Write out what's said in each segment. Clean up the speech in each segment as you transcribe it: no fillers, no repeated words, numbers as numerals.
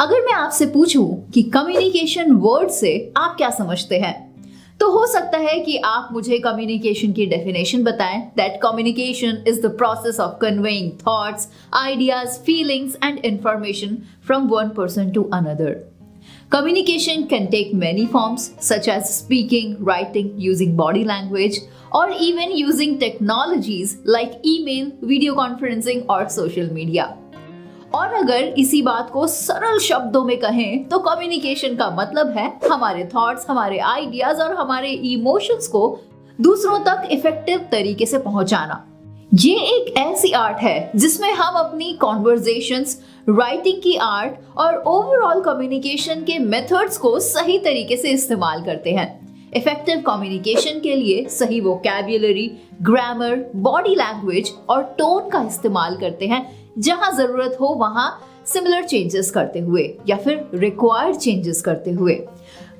अगर मैं आपसे पूछूं कि कम्युनिकेशन वर्ड से आप क्या समझते हैं, तो हो सकता है कि आप मुझे कम्युनिकेशन की डेफिनेशन बताएं। That communication is the process of conveying thoughts, ideas, feelings and information from one person to another. Communication can take many forms, such as speaking, writing, using body language, or even using technologies like email, video conferencing or social media. और अगर इसी बात को सरल शब्दों में कहें तो कम्युनिकेशन का मतलब है हमारे थॉट्स, हमारे आइडियाज और हमारे इमोशंस को दूसरों तक इफेक्टिव तरीके से पहुंचाना. ये एक ऐसी आर्ट है जिसमें हम अपनी कॉन्वर्सेशंस, राइटिंग की आर्ट और ओवरऑल कम्युनिकेशन के मेथड्स को सही तरीके से इस्तेमाल करते हैं. इफेक्टिव कम्युनिकेशन के लिए सही वोकैब्युलरी, ग्रामर, बॉडी लैंग्वेज और टोन का इस्तेमाल करते हैं. जहां जरूरत हो वहां सिमिलर चेंजेस करते हुए या फिर रिक्वायर्ड चेंजेस करते हुए.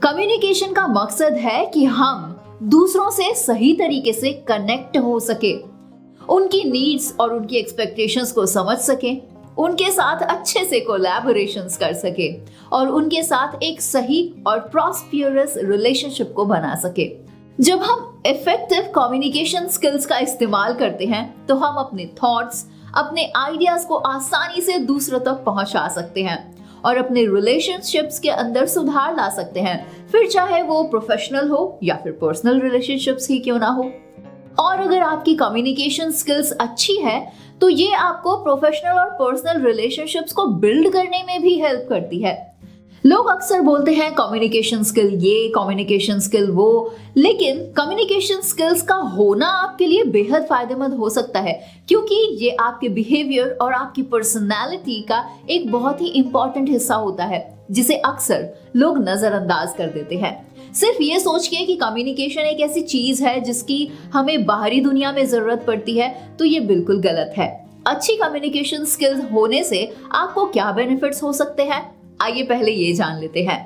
कम्युनिकेशन का मकसद है कि हम दूसरों से सही तरीके से कनेक्ट हो सके, उनकी नीड्स और उनकी एक्सपेक्टेशंस को समझ सकें, उनके साथ अच्छे से कोलैबोरेशंस कर सके और उनके साथ एक सही और प्रॉस्पेरस रिलेशनशिप को बना सके. जब हम इफेक्टिव कम्युनिकेशन स्किल्स का इस्तेमाल करते हैं तो हम अपने थॉट्स, अपने आइडियाज को आसानी से दूसरों तक पहुंचा सकते हैं और अपने रिलेशनशिप्स के अंदर सुधार ला सकते हैं, फिर चाहे वो प्रोफेशनल हो या फिर पर्सनल रिलेशनशिप्स ही क्यों ना हो. और अगर आपकी कम्युनिकेशन स्किल्स अच्छी है तो ये आपको प्रोफेशनल और पर्सनल रिलेशनशिप्स को बिल्ड करने में भी हेल्प करती है. लोग अक्सर बोलते हैं कम्युनिकेशन स्किल ये, कम्युनिकेशन स्किल वो, लेकिन कम्युनिकेशन स्किल्स का होना आपके लिए बेहद फायदेमंद हो सकता है क्योंकि ये आपके बिहेवियर और आपकी पर्सनालिटी का एक बहुत ही इंपॉर्टेंट हिस्सा होता है जिसे अक्सर लोग नजरअंदाज कर देते हैं. सिर्फ ये सोच के कि कम्युनिकेशन एक ऐसी चीज है जिसकी हमें बाहरी दुनिया में जरूरत पड़ती है, तो ये बिल्कुल गलत है. अच्छी कम्युनिकेशन स्किल्स होने से आपको क्या बेनिफिट्स हो सकते हैं, आइए पहले ये जान लेते हैं.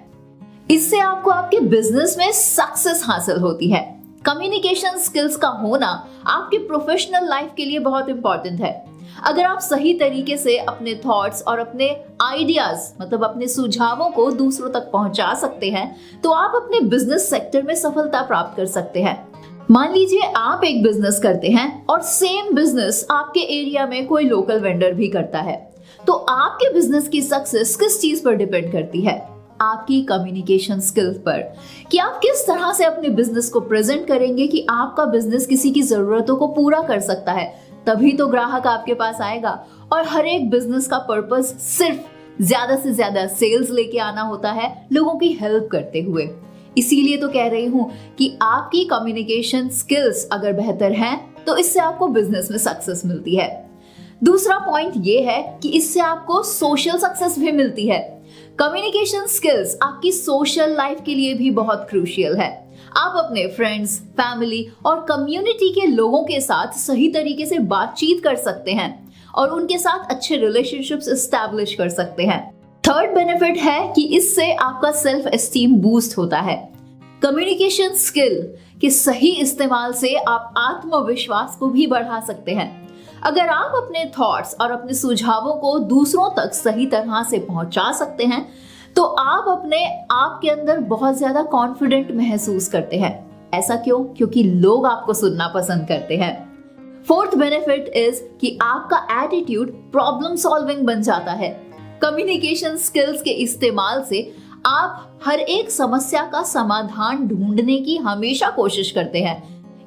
इससे आपको आपके बिजनेस में सक्सेस हासिल होती है. कम्युनिकेशन स्किल्स का होना आपके प्रोफेशनल लाइफ के लिए बहुत इंपॉर्टेंट है. अगर आप सही तरीके से अपने थॉट्स और अपने आइडियाज मतलब अपने सुझावों को दूसरों तक पहुंचा सकते हैं तो आप अपने बिजनेस सेक्टर में सफलता प्राप्त कर सकते हैं. मान लीजिए आप एक बिजनेस करते हैं और सेम बिजनेस आपके एरिया में कोई लोकल वेंडर भी करता है, तो आपके बिजनेस की सक्सेस किस चीज पर डिपेंड करती है? आपकी कम्युनिकेशन स्किल्स पर, कि आप किस तरह से अपने बिजनेस को प्रेजेंट करेंगे कि आपका बिजनेस किसी की जरूरतों को पूरा कर सकता है. तभी तो ग्राहक आपके पास आएगा. और हर एक बिजनेस का पर्पस सिर्फ ज्यादा से ज्यादा सेल्स लेके आना होता है, लोगों की हेल्प करते हुए. इसीलिए तो कह रही हूं कि आपकी कम्युनिकेशन स्किल्स अगर बेहतर हैं तो इससे आपको बिजनेस में सक्सेस मिलती है. दूसरा पॉइंट ये है कि इससे आपको सोशल सक्सेस भी मिलती है. कम्युनिकेशन स्किल्स आपकी सोशल लाइफ के लिए भी बहुत क्रूशियल है. आप अपने फ्रेंड्स, फैमिली और कम्युनिटी के लोगों के साथ सही तरीके से बातचीत कर सकते हैं और उनके साथ अच्छे रिलेशनशिप्स एस्टैब्लिश कर सकते हैं. थर्ड बेनिफिट है कि इससे आपका सेल्फ एस्टीम बूस्ट होता है. कम्युनिकेशन स्किल के सही इस्तेमाल से आप आत्मविश्वास को भी बढ़ा सकते हैं. अगर आप अपने थॉट्स और अपने सुझावों को दूसरों तक सही तरह से पहुंचा सकते हैं तो आप अपने आप के अंदर बहुत ज्यादा कॉन्फिडेंट महसूस करते हैं. ऐसा क्यों? क्योंकि लोग आपको सुनना पसंद करते हैं. फोर्थ बेनिफिट इज कि आपका एटीट्यूड प्रॉब्लम सॉल्विंग बन जाता है. कम्युनिकेशन स्किल्स के इस्तेमाल से आप हर एक समस्या का समाधान ढूंढने की हमेशा कोशिश करते हैं,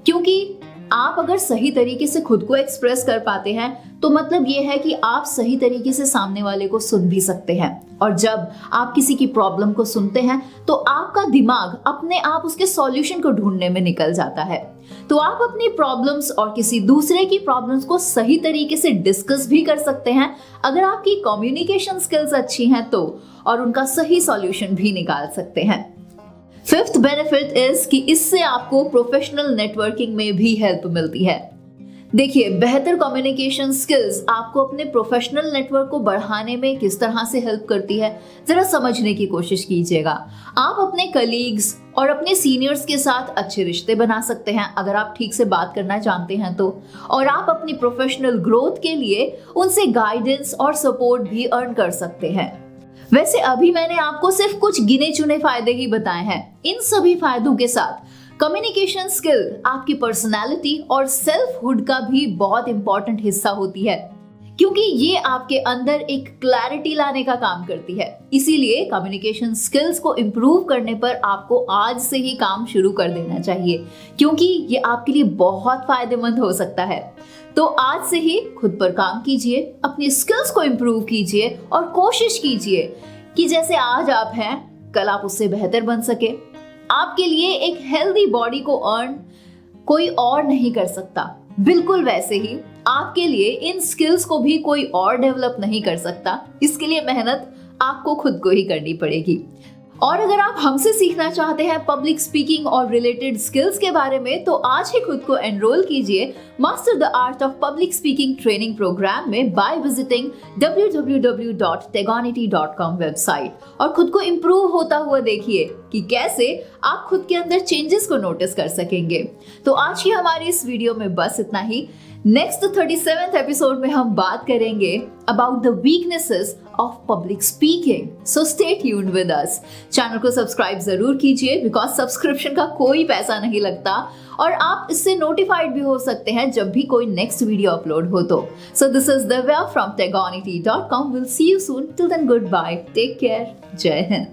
क्योंकि आप अगर सही तरीके से खुद को एक्सप्रेस कर पाते हैं तो मतलब ये है कि आप सही तरीके से सामने वाले को सुन भी सकते हैं. और जब आप किसी की प्रॉब्लम को सुनते हैं तो आपका दिमाग अपने आप उसके सॉल्यूशन को ढूंढने में निकल जाता है. तो आप अपनी प्रॉब्लम्स और किसी दूसरे की प्रॉब्लम्स को सही तरीके से डिस्कस भी कर सकते हैं अगर आपकी कम्युनिकेशन स्किल्स अच्छी हैं तो, और उनका सही सॉल्यूशन भी निकाल सकते हैं. फिफ्थ बेनिफिट इज कि इससे आपको प्रोफेशनल नेटवर्किंग में भी हेल्प मिलती है. देखिए, बेहतर कम्युनिकेशन स्किल्स आपको अपने प्रोफेशनल नेटवर्क को बढ़ाने में किस तरह से हेल्प करती है, जरा समझने की कोशिश कीजिएगा. आप अपने कलीग्स और अपने सीनियर्स के साथ अच्छे रिश्ते बना सकते हैं अगर आप ठीक से बात करना जानते हैं तो, और आप अपनी प्रोफेशनल ग्रोथ के लिए उनसे गाइडेंस और सपोर्ट भी अर्न कर सकते हैं. वैसे अभी मैंने आपको सिर्फ कुछ गिने चुने फायदे ही बताए हैं। इन सभी फायदों के साथ कम्युनिकेशन स्किल आपकी पर्सनालिटी और सेल्फहुड का भी बहुत इंपॉर्टेंट हिस्सा होती है, क्योंकि ये आपके अंदर एक क्लैरिटी लाने का काम करती है। इसीलिए कम्युनिकेशन स्किल्स को इम्प्रूव करने पर आपको आज से ही काम शुरू कर देना चाहिए, क्योंकि ये आपके लिए बहुत फायदेमंद हो सकता है। तो आज से ही खुद पर काम कीजिए, अपनी स्किल्स को इम्प्रूव कीजिए और कोशिश कीजिए कि जैसे आज आप हैं, कल आप उससे बेहतर बन सके। आपके लिए एक हेल्दी बॉडी को अर्न कोई और नहीं कर सकता, बिल्कुल वैसे ही आपके लिए इन स्किल्स को भी कोई और डेवलप नहीं कर सकता। इसके लिए मेहनत आपको खुद को ही करनी पड़ेगी। और अगर आप हमसे सीखना चाहते हैं पब्लिक स्पीकिंग और रिलेटेड स्किल्स के बारे में, तो आज ही खुद को एनरोल कीजिए master the art of public speaking training programme में बाय विजिटिंग www.tegonity.com वेबसाइट, और खुद को इम्प्रूव होता हुआ देखिए कि कैसे आप खुद के अंदर चेंजेस को नोटिस कर सकेंगे। तो आज की हमारी इस वीडियो में बस इतना ही। नेक्स्ट 37th एपिसोड में हम बात करेंगे about the weaknesses of public speaking. So stay tuned with us. Channel को सब्सक्राइब जरूर कीजिए, बिकॉज सब्सक्रिप्शन का कोई पैसा नहीं लगता और आप इससे नोटिफाइड भी हो सकते हैं जब भी कोई नेक्स्ट वीडियो अपलोड हो तो। So this is Divya from tegonity.com. We'll see you soon. Till then, goodbye. Take care. जय हिंद।